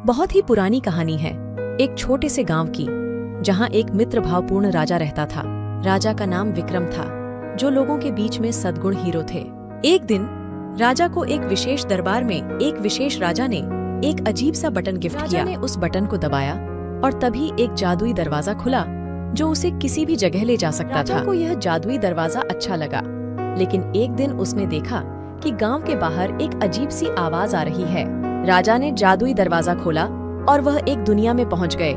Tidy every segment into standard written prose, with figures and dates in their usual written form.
बहुत ही पुरानी कहानी है, एक छोटे से गांव की, जहां एक मित्र भावपूर्ण राजा रहता था। राजा का नाम विक्रम था, जो लोगों के बीच में सद्गुण हीरो थे। एक दिन राजा को एक विशेष दरबार में एक विशेष राजा ने एक अजीब सा बटन गिफ्ट किया। राजा ने उस बटन को दबाया और तभी एक जादुई दरवाजा खुला, जो उसे किसी भी जगह ले जा सकता था। राजा को यह जादुई दरवाजा अच्छा लगा, लेकिन एक दिन उसने देखा कि गांव के बाहर एक अजीब सी आवाज आ रही है। राजा ने जादुई दरवाजा खोला और वह एक दुनिया में पहुंच गए,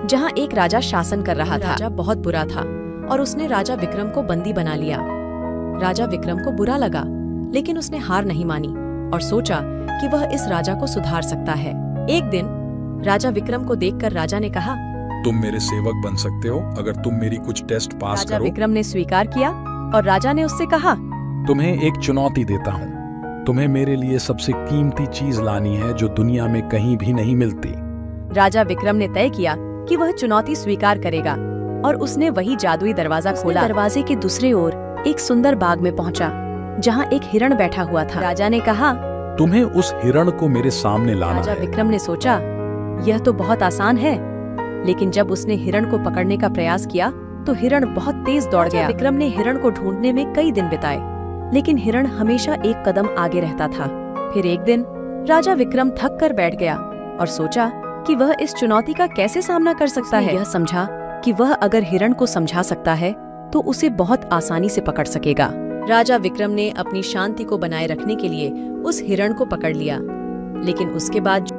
जहां एक राजा शासन कर रहा था। राजा बहुत बुरा था और उसने राजा विक्रम को बंदी बना लिया। राजा विक्रम को बुरा लगा, लेकिन उसने हार नहीं मानी और सोचा कि वह इस राजा को सुधार सकता है। एक दिन राजा विक्रम को देखकर राजा ने कहा, तुम मेरे सेवक बन सकते हो अगर तुम मेरी कुछ टेस्ट पास राजा करो। विक्रम ने स्वीकार किया और राजा ने उससे कहा, तुम्हें एक चुनौती देता हूँ। तुम्हें मेरे लिए सबसे कीमती चीज लानी है जो दुनिया में कहीं भी नहीं मिलती। राजा विक्रम ने तय किया कि वह चुनौती स्वीकार करेगा और उसने वही जादुई दरवाजा खोला। दरवाजे के दूसरे ओर एक सुंदर बाग में पहुंचा, जहां एक हिरण बैठा हुआ था। राजा ने कहा, तुम्हें उस हिरण को मेरे सामने लाना राजा है। विक्रम ने सोचा, यह तो बहुत आसान है, लेकिन जब उसने हिरण को पकड़ने का प्रयास किया तो हिरण बहुत तेज दौड़ गया। विक्रम ने हिरण को ढूंढने में कई दिन बिताए, लेकिन हिरण हमेशा एक कदम आगे रहता था। फिर एक दिन राजा विक्रम थक कर बैठ गया और सोचा कि वह इस चुनौती का कैसे सामना कर सकता है। यह समझा कि वह अगर हिरण को समझा सकता है तो उसे बहुत आसानी से पकड़ सकेगा। राजा विक्रम ने अपनी शांति को बनाए रखने के लिए उस हिरण को पकड़ लिया, लेकिन उसके बाद